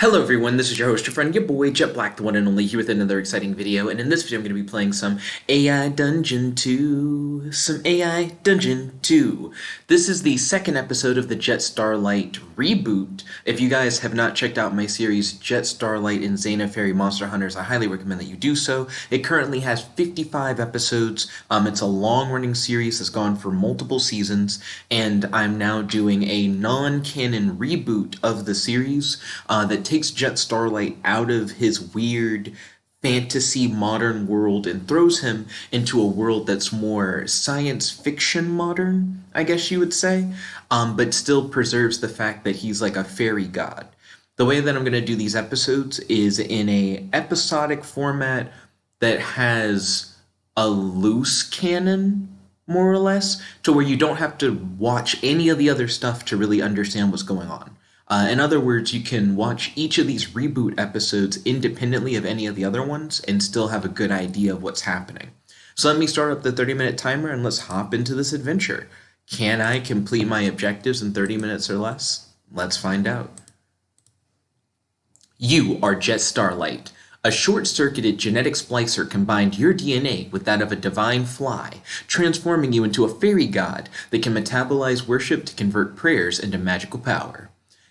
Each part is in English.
Hello everyone, this is your host, your friend, your boy, Jet Black, the one and only, here with another exciting video, and in this video I'm going to be playing some AI Dungeon 2. This is the second episode of the Jet Starlight Reboot. If you guys have not checked out my series, Jet Starlight and Zana Fairy Monster Hunters, I highly recommend that you do so. It currently has 55 episodes. It's a long-running series that's gone for multiple seasons, and I'm now doing a non-canon reboot of the series that takes Jet Starlight out of his weird fantasy modern world and throws him into a world that's more science fiction modern, I guess you would say, but still preserves the fact that he's like a fairy god. The way that I'm going to do these episodes is in a episodic format that has a loose canon, more or less, to where you don't have to watch any of the other stuff to really understand what's going on. In other words, you can watch each of these reboot episodes independently of any of the other ones and still have a good idea of what's happening. So let me start up the 30-minute timer and let's hop into this adventure. Can I complete my objectives in 30 minutes or less? Let's find out. You are Jet Starlight. A short-circuited genetic splicer combined your DNA with that of a divine fly, transforming you into a fairy god that can metabolize worship to convert prayers into magical power.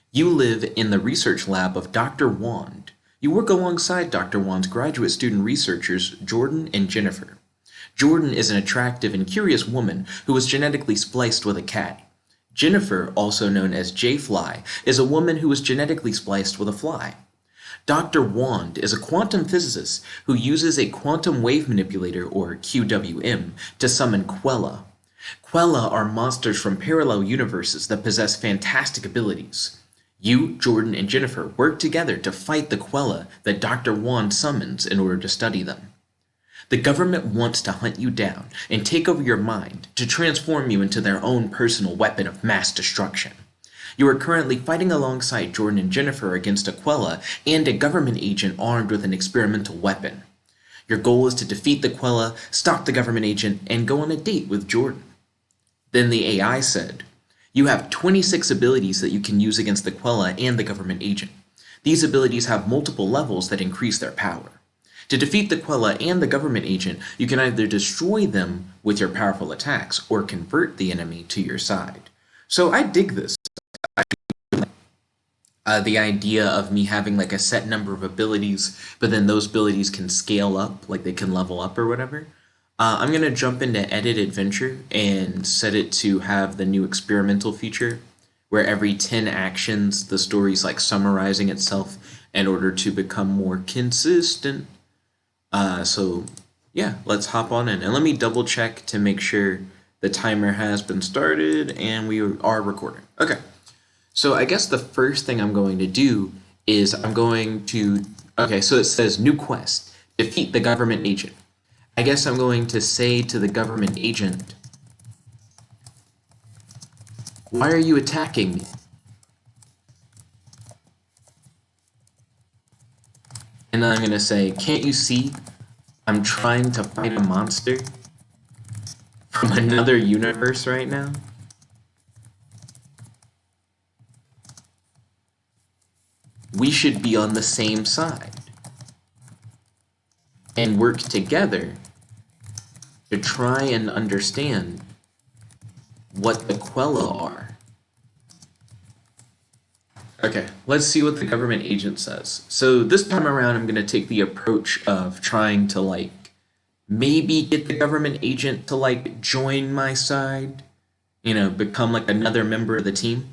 You live in the research lab of Dr. Wand. You work alongside Dr. Wand's graduate student researchers, Jordan and Jennifer. Jordan is an attractive and curious woman who was genetically spliced with a cat. Jennifer, also known as J-Fly, is a woman who was genetically spliced with a fly. Dr. Wand is a quantum physicist who uses a quantum wave manipulator, or QWM, to summon Qwella. Qwella are monsters from parallel universes that possess fantastic abilities. You, Jordan, and Jennifer work together to fight the Qwella that Dr. Wand summons in order to study them. The government wants to hunt you down and take over your mind to transform you into their own personal weapon of mass destruction. You are currently fighting alongside Jordan and Jennifer against a Qwella and a government agent armed with an experimental weapon. Your goal is to defeat the Qwella, stop the government agent, and go on a date with Jordan. Then the AI said, "You have 26 abilities that you can use against the Qwella and the government agent. These abilities have multiple levels that increase their power. To defeat the Qwella and the government agent, you can either destroy them with your powerful attacks or convert the enemy to your side." So I dig this. The idea of me having like a set number of abilities, but then those abilities can scale up, like they can level up or whatever. I'm going to jump into Edit Adventure and set it to have the new experimental feature where every 10 actions the story's like summarizing itself in order to become more consistent. So yeah, let's hop on in. And let me double check to make sure the timer has been started and we are recording. Okay. So I guess the first thing I'm going to do is okay, so it says new quest, defeat the government agent. I guess I'm going to say to the government agent, "Why are you attacking me?" And then I'm going to say, "Can't you see I'm trying to fight a monster from another universe right now? We should be on the same side and work together to try and understand what the Qwella are." Okay, let's see what the government agent says. So this time around, I'm going to take the approach of trying to like maybe get the government agent to like join my side, become like another member of the team.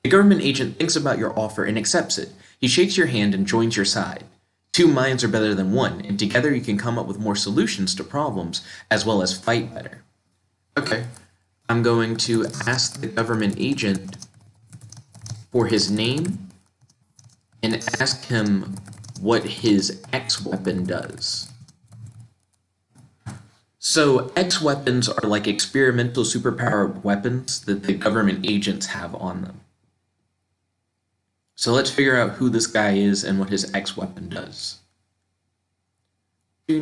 The government agent thinks about your offer and accepts it. He shakes your hand and joins your side. Two minds are better than one, and together you can come up with more solutions to problems, as well as fight better. Okay, I'm going to ask the government agent for his name and ask him what his X weapon does. So X weapons are like experimental superpowered weapons that the government agents have on them. So let's figure out who this guy is and what his X weapon does. The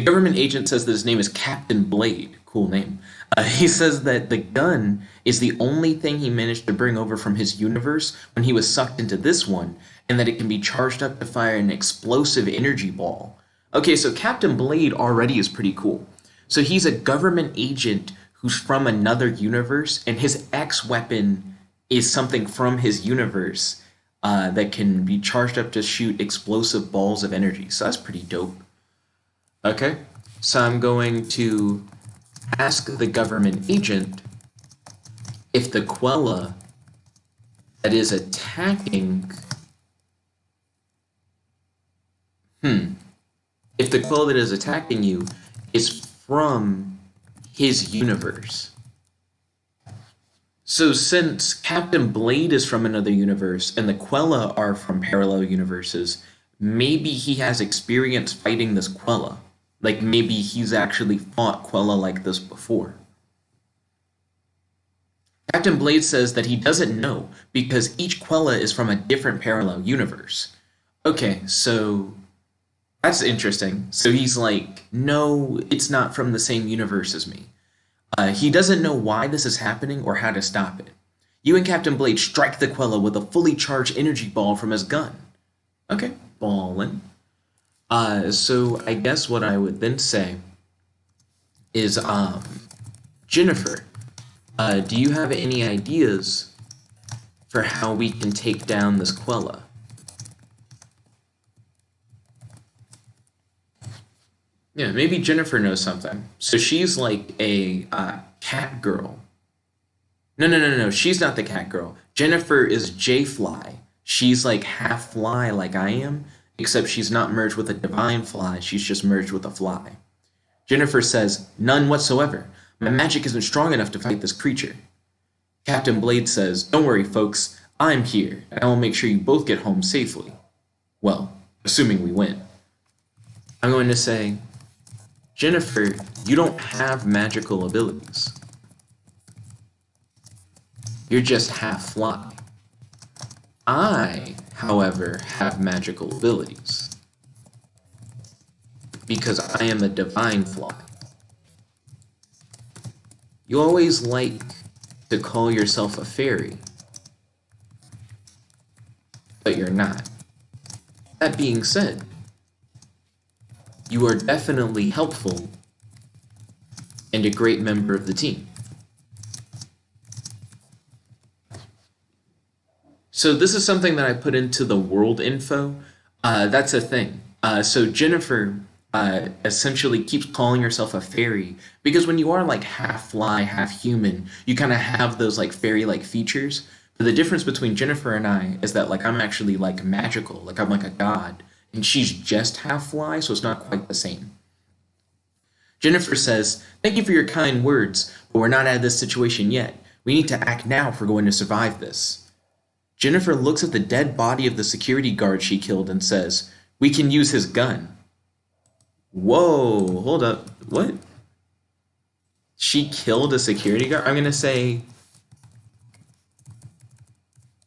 government agent says that his name is Captain Blade. Cool name. He says that the gun is the only thing he managed to bring over from his universe when he was sucked into this one, and that it can be charged up to fire an explosive energy ball. Okay, so Captain Blade already is pretty cool. So he's a government agent who's from another universe, and his X-weapon is something from his universe that can be charged up to shoot explosive balls of energy. So that's pretty dope. Okay, so I'm going to ask the government agent if the Qwella that is attacking... If the Qwella that is attacking you is from his universe. So since Captain Blade is from another universe and the Qwella are from parallel universes, maybe he has experience fighting this Qwella. Like maybe he's actually fought Qwella like this before. Captain Blade says that he doesn't know because each Qwella is from a different parallel universe. Okay, so that's interesting. So he's like, no, it's not from the same universe as me. He doesn't know why this is happening or how to stop it. You and Captain Blade strike the Qwella with a fully charged energy ball from his gun. Okay, ballin'. So I guess what I would then say is, Jennifer, do you have any ideas for how we can take down this Qwella? Yeah, maybe Jennifer knows something. So she's like a cat girl. No. She's not the cat girl. Jennifer is J-Fly. She's like half fly like I am, except she's not merged with a divine fly. She's just merged with a fly. Jennifer says, none whatsoever. My magic isn't strong enough to fight this creature. Captain Blade says, don't worry, folks. I'm here, and I will make sure you both get home safely. Well, assuming we win. I'm going to say, Jennifer, you don't have magical abilities. You're just half fly. I, however, have magical abilities. Because I am a divine fly. You always like to call yourself a fairy. But you're not. That being said, you are definitely helpful and a great member of the team. So this is something that I put into the world info. That's a thing. So Jennifer essentially keeps calling herself a fairy because when you are like half fly, half human, you kind of have those like fairy-like features. But the difference between Jennifer and I is that like I'm actually like magical, like I'm like a god. And she's just half fly, so it's not quite the same. Jennifer says, thank you for your kind words, but we're not out of this situation yet. We need to act now if we're going to survive this. Jennifer looks at the dead body of the security guard she killed and says, we can use his gun. Whoa, hold up, what? She killed a security guard? I'm going to say,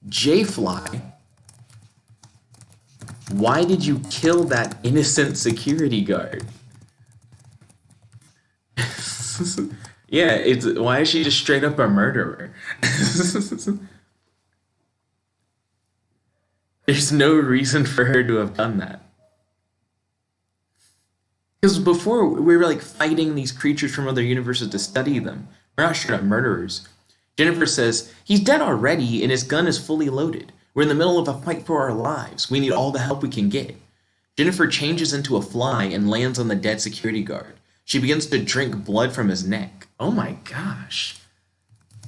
J-Fly. Why did you kill that innocent security guard? Yeah, why is she just straight up a murderer? There's no reason for her to have done that. Because before, we were like fighting these creatures from other universes to study them. We're not straight up murderers. Jennifer says, he's dead already and his gun is fully loaded. We're in the middle of a fight for our lives. We need all the help we can get. Jennifer changes into a fly and lands on the dead security guard. She begins to drink blood from his neck. Oh my gosh.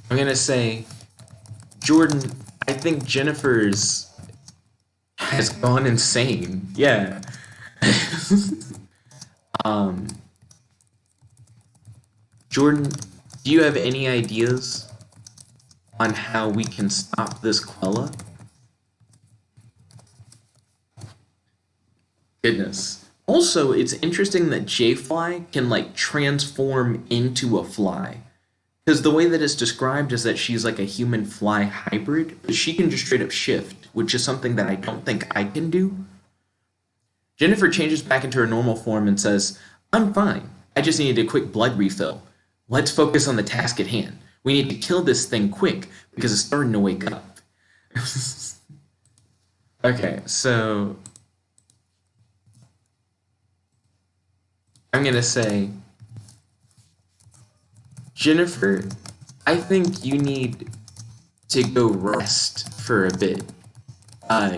I'm going to say, Jordan, I think Jennifer's has gone insane. Yeah. Jordan, do you have any ideas on how we can stop this Qwella? Goodness. Also, it's interesting that J-Fly can like transform into a fly. Because the way that it's described is that she's like a human fly hybrid, but she can just straight up shift, which is something that I don't think I can do. Jennifer changes back into her normal form and says, I'm fine. I just needed a quick blood refill. Let's focus on the task at hand. We need to kill this thing quick because it's starting to wake up. Okay, so I'm gonna say, Jennifer, I think you need to go rest for a bit.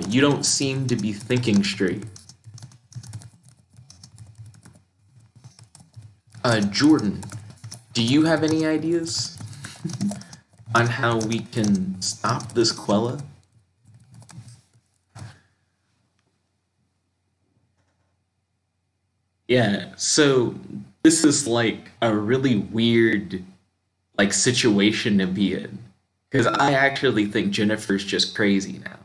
You don't seem to be thinking straight. Jordan, do you have any ideas on how we can stop this Qwella? Yeah, so this is like a really weird like situation to be in. Because I actually think Jennifer's just crazy now.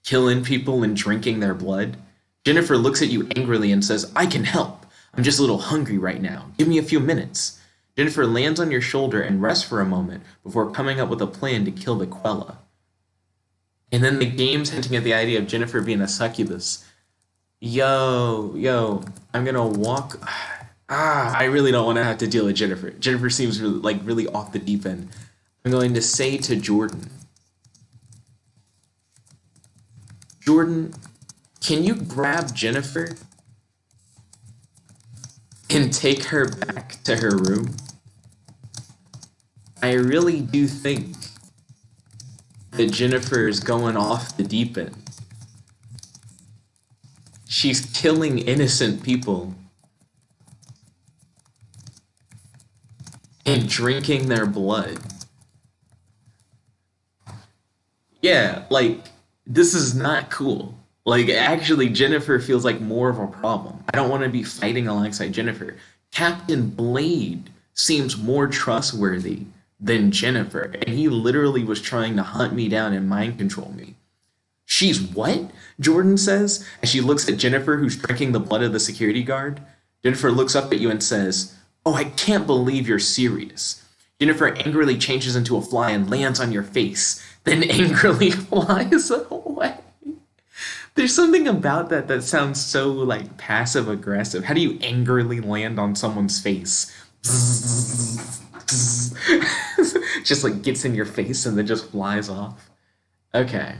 Killing people and drinking their blood. Jennifer looks at you angrily and says, I can help. I'm just a little hungry right now. Give me a few minutes. Jennifer lands on your shoulder and rests for a moment before coming up with a plan to kill the Qwella. And then the game's hinting at the idea of Jennifer being a succubus. Yo, I'm gonna walk. I really don't want to have to deal with Jennifer. Jennifer seems really off the deep end. I'm going to say to Jordan, Jordan, can you grab Jennifer and take her back to her room? I really do think that Jennifer is going off the deep end. She's killing innocent people and drinking their blood. Yeah, like, this is not cool. Like, actually, Jennifer feels like more of a problem. I don't want to be fighting alongside Jennifer. Captain Blade seems more trustworthy than Jennifer, and he literally was trying to hunt me down and mind control me. She's what? Jordan says, as she looks at Jennifer, who's drinking the blood of the security guard. Jennifer looks up at you and says, oh, I can't believe you're serious. Jennifer angrily changes into a fly and lands on your face, then angrily flies away. There's something about that that sounds so, like, passive-aggressive. How do you angrily land on someone's face? Just, like, gets in your face and then just flies off. Okay.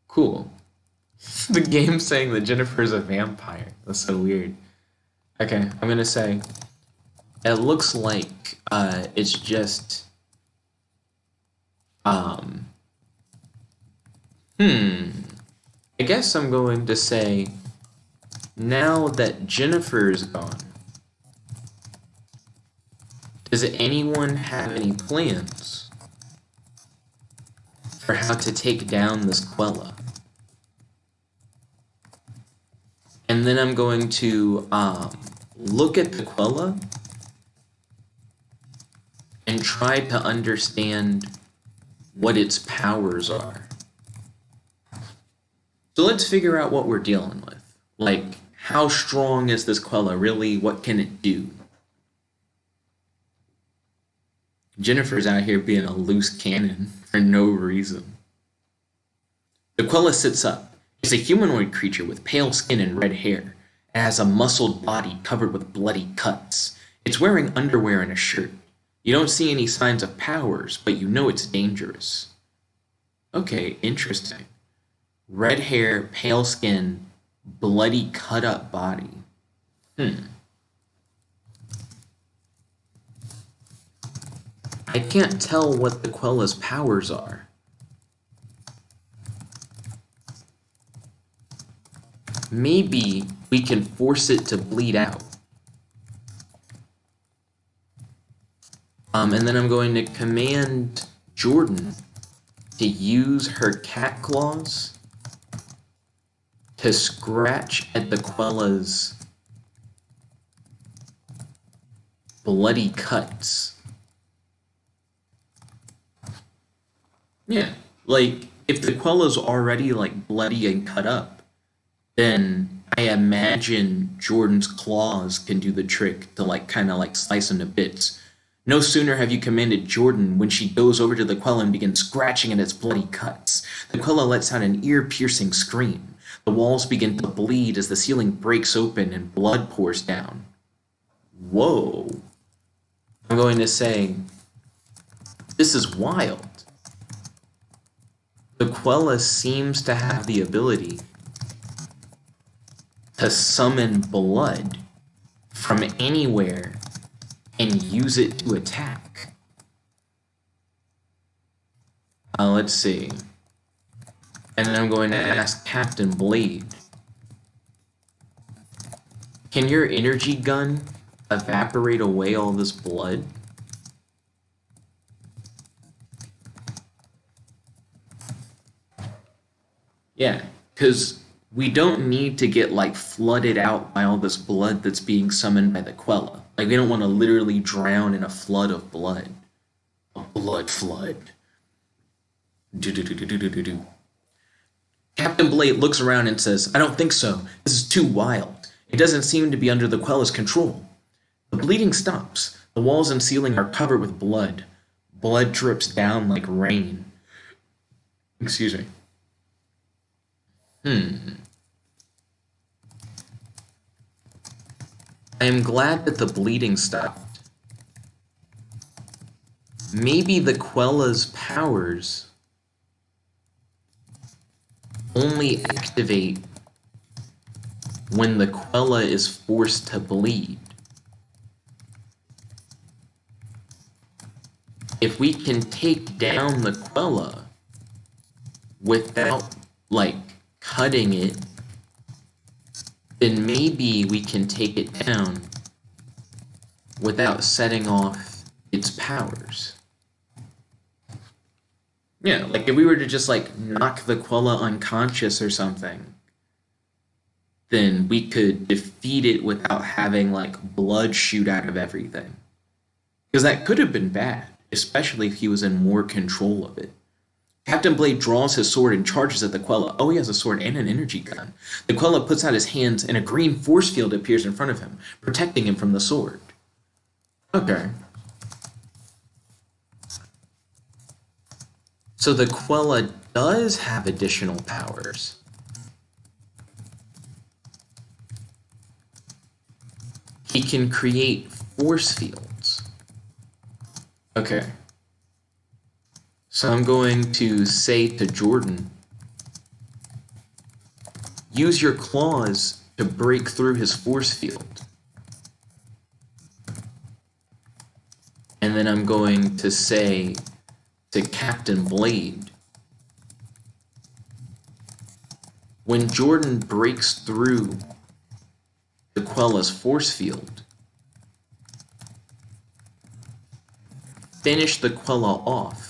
Cool. The game's saying that Jennifer's a vampire. That's so weird. Okay, I'm gonna say, it looks like, it's just, I guess I'm going to say, now that Jennifer's gone, does anyone have any plans for how to take down this Qwella? And then I'm going to look at the Qwella and try to understand what its powers are. So let's figure out what we're dealing with. Like, how strong is this Qwella really? What can it do? Jennifer's out here being a loose cannon for no reason. The Qwella sits up. It's a humanoid creature with pale skin and red hair. It has a muscled body covered with bloody cuts. It's wearing underwear and a shirt. You don't see any signs of powers, but you know it's dangerous. Okay, interesting. Red hair, pale skin, bloody cut-up body. I can't tell what the Qwella's powers are. Maybe we can force it to bleed out. And then I'm going to command Jordan to use her cat claws to scratch at the Qwella's bloody cuts. Yeah, like, if the Qwella's already, like, bloody and cut up, then I imagine Jordan's claws can do the trick to, like, kind of, like, slice into bits. No sooner have you commanded Jordan when she goes over to the Qwella and begins scratching at its bloody cuts. The Qwella lets out an ear-piercing scream. The walls begin to bleed as the ceiling breaks open and blood pours down. Whoa. I'm going to say, this is wild. The Qwella seems to have the ability to summon blood from anywhere and use it to attack. Let's see. And then I'm going to ask Captain Blade, can your energy gun evaporate away all this blood? Yeah, because we don't need to get, like, flooded out by all this blood that's being summoned by the Qwella. Like, we don't want to literally drown in a flood of blood. A blood flood. Do-do-do-do-do-do-do. Captain Blade looks around and says, I don't think so. This is too wild. It doesn't seem to be under the Quella's control. The bleeding stops. The walls and ceiling are covered with blood. Blood drips down like rain. Excuse me. I am glad that the bleeding stopped. Maybe the Quella's powers only activate when the Qwella is forced to bleed. If we can take down the Qwella without, like, cutting it, then maybe we can take it down without setting off its powers. Yeah, like if we were to just, like, knock the Qwella unconscious or something, then we could defeat it without having, like, blood shoot out of everything. Because that could have been bad, especially if he was in more control of it. Captain Blade draws his sword and charges at the Qwella. Oh, he has a sword and an energy gun. The Qwella puts out his hands and a green force field appears in front of him, protecting him from the sword. Okay. So the Qwella does have additional powers. He can create force fields. Okay. So I'm going to say to Jordan, use your claws to break through his force field. And then I'm going to say to Captain Blade, when Jordan breaks through the Qwella's force field, finish the Qwella off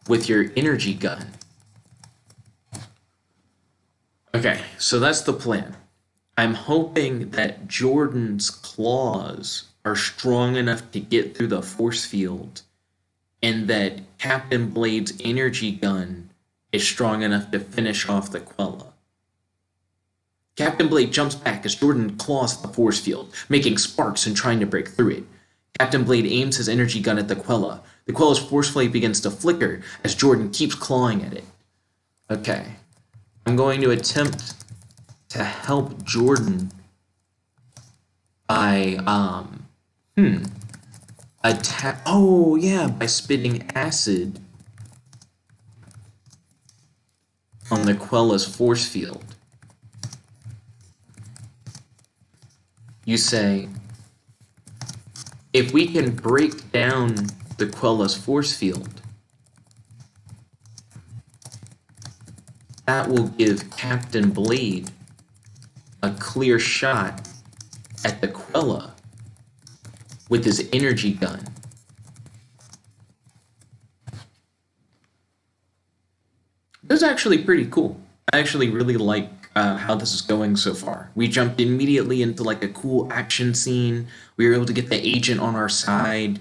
with your energy gun. Okay, so that's the plan. I'm hoping that Jordan's claws are strong enough to get through the force field, and that Captain Blade's energy gun is strong enough to finish off the Qwella. Captain Blade jumps back as Jordan claws at the force field, making sparks and trying to break through it. Captain Blade aims his energy gun at the Qwella. The Quella's force flame begins to flicker as Jordan keeps clawing at it. Okay. I'm going to attempt to help Jordan by, attack. Oh, yeah, by spitting acid on the Quella's force field. You say, if we can break down the Quella's force field, that will give Captain Blade a clear shot at the Qwella with his energy gun. This is actually pretty cool. I actually really like how this is going so far. We jumped immediately into, like, a cool action scene. We were able to get the agent on our side.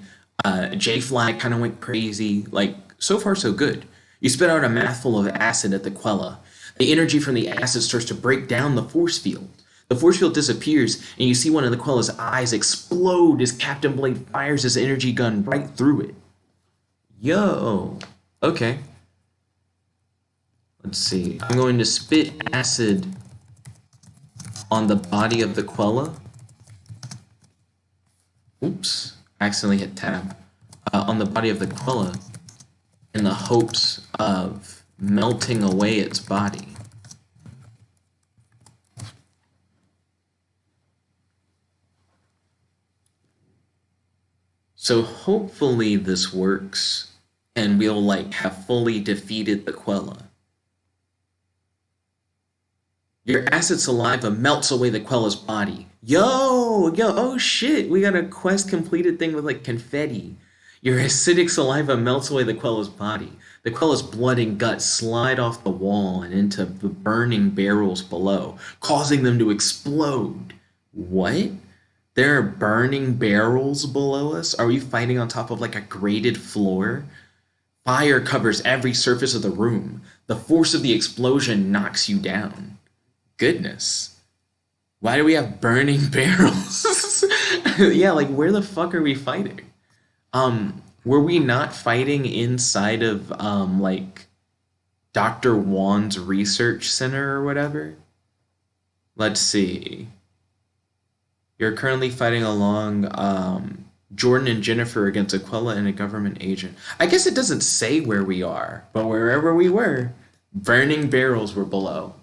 J-Flag kind of went crazy. Like, so far so good. You spit out a mouthful of acid at the Qwella. The energy from the acid starts to break down the force field. The force field disappears, and you see one of the Quella's eyes explode as Captain Blade fires his energy gun right through it. Yo! Okay. Let's see. I'm going to spit acid on the body of the Qwella Oops, I accidentally hit tab. On the body of the Qwella in the hopes of melting away its body. So hopefully this works and we'll like have fully defeated the Qwella. Your acid saliva melts away the Quella's body. Yo, oh shit, we got a quest completed thing with like confetti. Your acidic saliva melts away the Quella's body. The Quella's blood and guts slide off the wall and into the burning barrels below, causing them to explode. What? There are burning barrels below us? Are we fighting on top of like a grated floor? Fire covers every surface of the room. The force of the explosion knocks you down. Goodness. Why do we have burning barrels? Yeah, like where the fuck are we fighting? Were we not fighting inside of like Dr. Wan's research center or whatever? Let's see. You're currently fighting along Jordan and Jennifer against a Qwella and a government agent. I guess it doesn't say where we are, but wherever we were, burning barrels were below.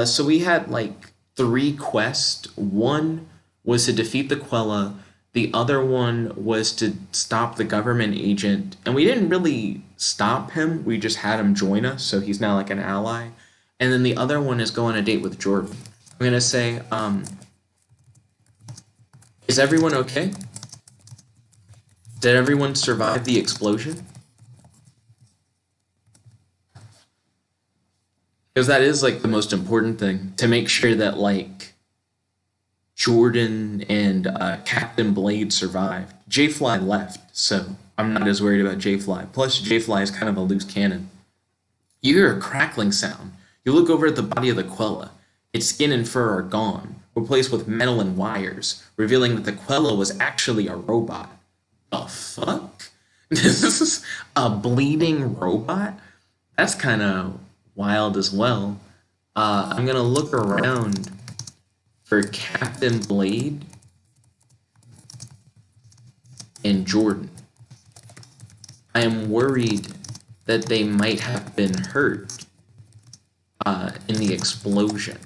So we had like 3 quests. One was to defeat the Qwella. The other one was to stop the government agent. And we didn't really stop him. We just had him join us. So he's now like an ally. And then the other one is go on a date with Jordan. I'm going to say, is everyone okay? Did everyone survive the explosion? Because that is like the most important thing, to make sure that like Jordan and Captain Blade survived. J-Fly left, so I'm not as worried about J-Fly. Plus J-Fly is kind of a loose cannon. You hear a crackling sound. You look over at the body of the Qwella. Its skin and fur are gone, replaced with metal and wires, revealing that the Qwella was actually a robot. The fuck? This is a bleeding robot? That's kind of wild as well. I'm gonna look around for Captain Blade and Jordan. I am worried that they might have been hurt in the explosion.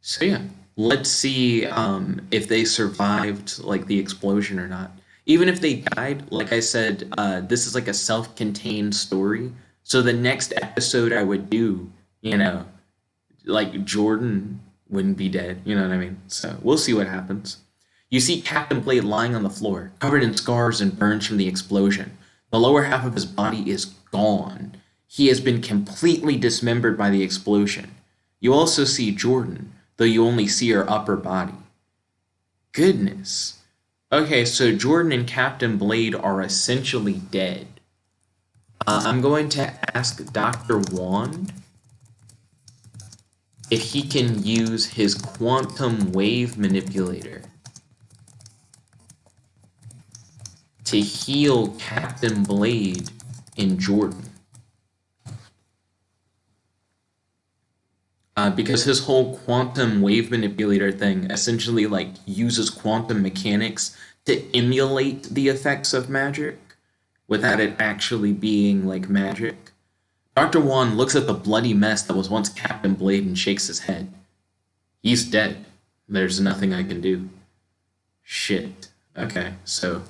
So yeah, let's see if they survived like the explosion or not. Even if they died, like I said, this is like a self-contained story. So the next episode I would do, you know, like Jordan wouldn't be dead, you know what I mean? So we'll see what happens. You see Captain Blade lying on the floor, covered in scars and burns from the explosion. The lower half of his body is gone. He has been completely dismembered by the explosion. You also see Jordan, though you only see her upper body. Goodness. Okay, so Jordan and Captain Blade are essentially dead. I'm going to ask Dr. Wand if he can use his quantum wave manipulator to heal Captain Blade and Jordan. Because his whole quantum wave manipulator thing essentially like uses quantum mechanics to emulate the effects of magic without it actually being like magic. Dr. Wan looks at the bloody mess that was once Captain Blade and shakes his head. He's dead. There's nothing I can do. Shit. Okay, so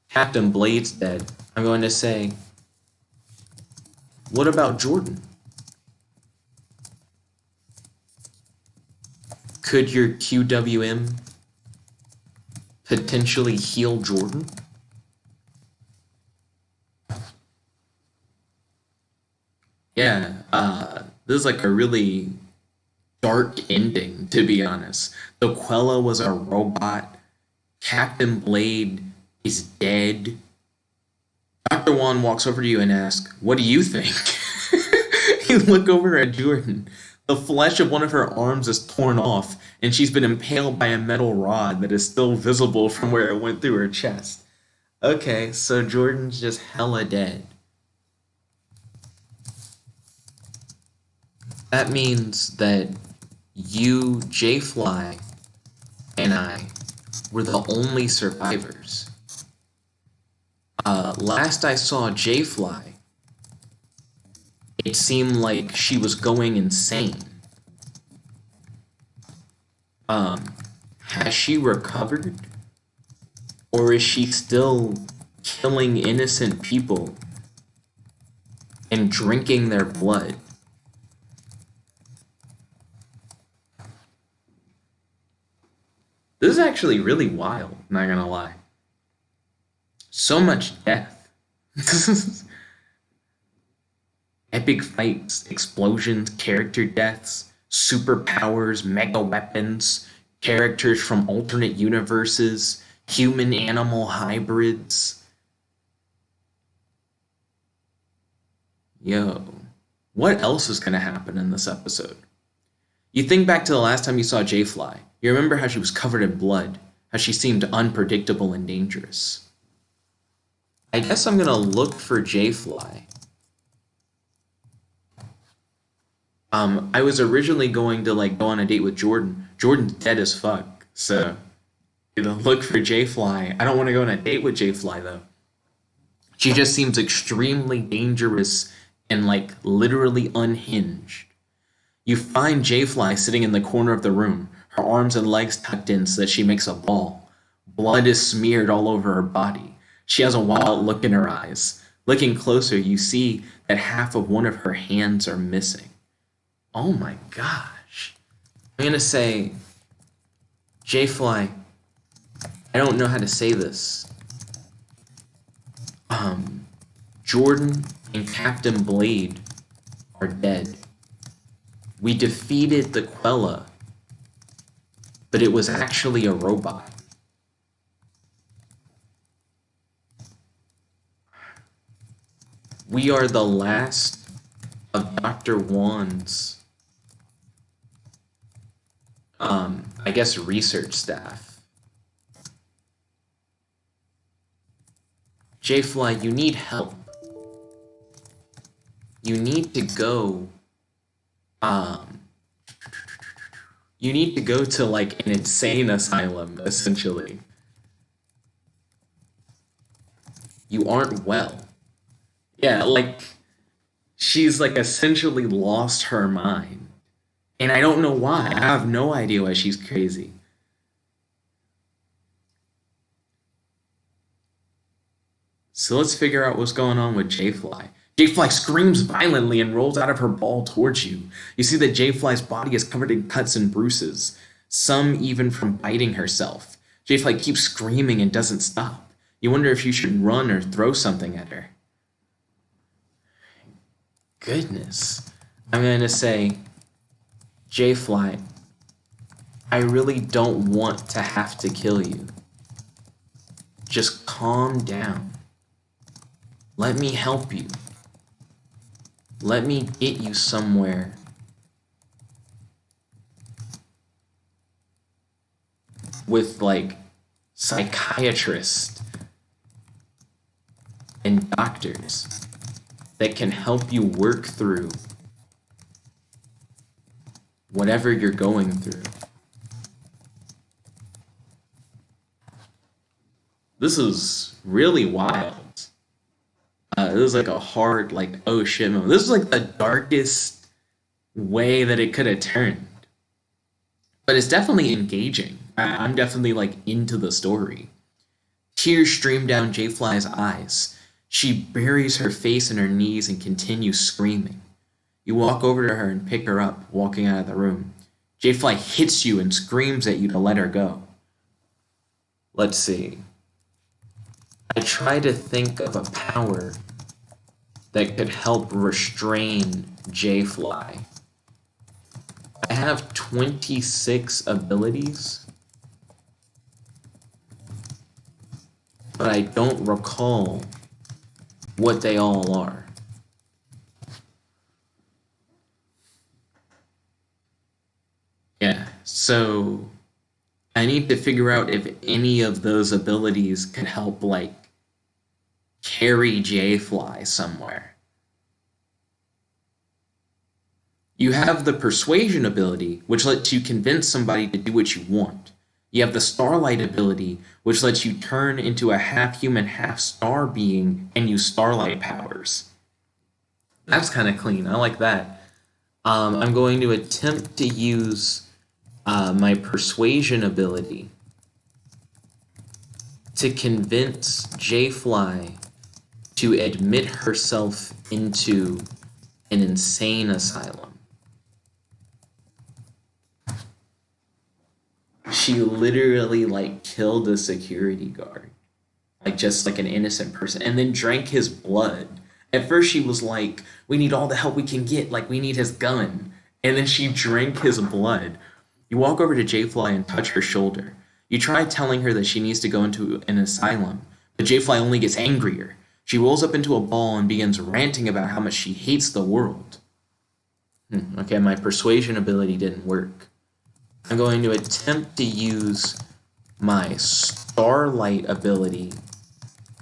Captain Blade's dead. I'm going to say, what about Jordan? Could your QWM potentially heal Jordan? Yeah, this is like a really dark ending, to be honest. The Qwella was a robot. Captain Blade is dead. Dr. Wan walks over to you and asks, what do you think? You look over at Jordan. The flesh of one of her arms is torn off, and she's been impaled by a metal rod that is still visible from where it went through her chest. Okay, so Jordan's just hella dead. That means that you, J-Fly, and I were the only survivors. Last I saw J-Fly, it seemed like she was going insane. Has she recovered? Or is she still killing innocent people and drinking their blood? This is actually really wild, not gonna lie. So much death. Epic fights, explosions, character deaths, superpowers, mega weapons, characters from alternate universes, human-animal hybrids. Yo, what else is gonna happen in this episode? You think back to the last time you saw J-Fly. You remember how she was covered in blood, how she seemed unpredictable and dangerous. I guess I'm gonna look for J-Fly. I was originally going to go on a date with Jordan. Jordan's dead as fuck, so look for J-Fly. I don't want to go on a date with J-Fly though. She just seems extremely dangerous and literally unhinged. You find J-Fly sitting in the corner of the room, her arms and legs tucked in so that she makes a ball. Blood is smeared all over her body. She has a wild look in her eyes. Looking closer, you see that half of one of her hands are missing. Oh my gosh. I'm gonna say, J-Fly, I don't know how to say this. Jordan and Captain Blade are dead. We defeated the Qwella, but it was actually a robot. We are the last of Dr. Wan's, I guess, research staff. J-Fly, you need help. You need to go, to an insane asylum, essentially. You aren't well. Yeah, she's essentially lost her mind. And I don't know why. I have no idea why she's crazy. So let's figure out what's going on with J-Fly. J-Fly screams violently and rolls out of her ball towards you. You see that J-Fly's body is covered in cuts and bruises, some even from biting herself. J-Fly keeps screaming and doesn't stop. You wonder if you should run or throw something at her. Goodness. I'm going to say, J-Fly, I really don't want to have to kill you. Just calm down. Let me help you. Let me get you somewhere with psychiatrists and doctors that can help you work through whatever you're going through. This is really wild. This is a hard, oh shit moment. This is the darkest way that it could have turned. But it's definitely engaging. I'm definitely into the story. Tears stream down J-Fly's eyes. She buries her face in her knees and continues screaming. You walk over to her and pick her up, walking out of the room. J-Fly hits you and screams at you to let her go. Let's see. I try to think of a power that could help restrain J-Fly. I have 26 abilities, but I don't recall what they all are. Yeah, so I need to figure out if any of those abilities can help, carry J-Fly somewhere. You have the persuasion ability, which lets you convince somebody to do what you want. You have the starlight ability, which lets you turn into a half-human, half-star being and use starlight powers. That's kind of clean. I like that. I'm going to attempt to use my persuasion ability to convince J-Fly to admit herself into an insane asylum. She literally like killed a security guard, like just like an innocent person, and then drank his blood. At first she was like, we need all the help we can get, like we need his gun. And then she drank his blood. You walk over to J-Fly and touch her shoulder. You try telling her that she needs to go into an asylum, but J-Fly only gets angrier. She rolls up into a ball and begins ranting about how much she hates the world. Okay, my persuasion ability didn't work. I'm going to attempt to use my starlight ability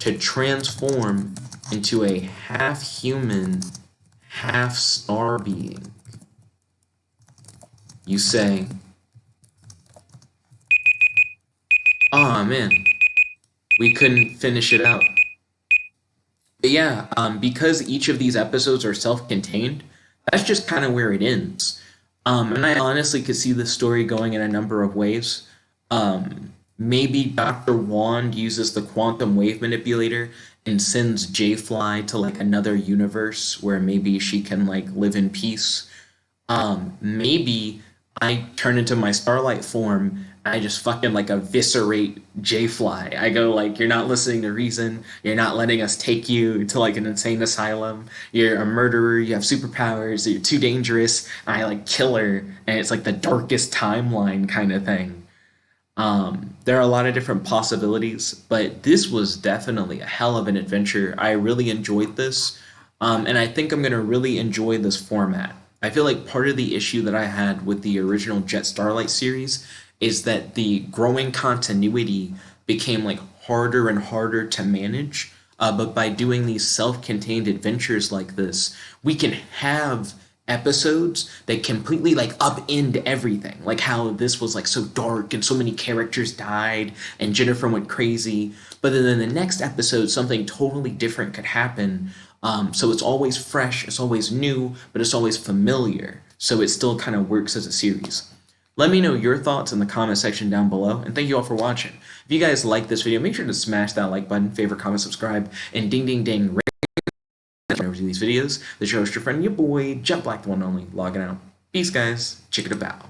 to transform into a half-human, half-star being. You say, "Aw, man, we couldn't finish it out." But yeah, because each of these episodes are self-contained, that's just kind of where it ends. And I honestly could see the story going in a number of ways. Maybe Dr. Wand uses the quantum wave manipulator and sends J-Fly to like another universe where maybe she can like live in peace. Maybe I turn into my starlight form and I just fucking like eviscerate J-Fly. I go like, you're not listening to reason. You're not letting us take you to like an insane asylum. You're a murderer. You have superpowers. You're too dangerous. And I like kill her, and it's like the darkest timeline kind of thing. There are a lot of different possibilities, but this was definitely a hell of an adventure. I really enjoyed this, and I think I'm going to really enjoy this format. I feel like part of the issue that I had with the original Jet Starlight series is that the growing continuity became like harder and harder to manage. But by doing these self-contained adventures like this, we can have episodes that completely like upend everything, like how this was like so dark and so many characters died and Jennifer went crazy, but then in the next episode something totally different could happen. So it's always fresh, it's always new, but it's always familiar, so it still kind of works as a series. Let me know your thoughts in the comment section down below, and thank you all for watching. If you guys like this video, make sure to smash that like button, favorite, comment, subscribe, and ding ding ding over to these videos. This is your host, your friend, your boy, Jet Black, the one and only, logging out. Peace, guys. Check it about.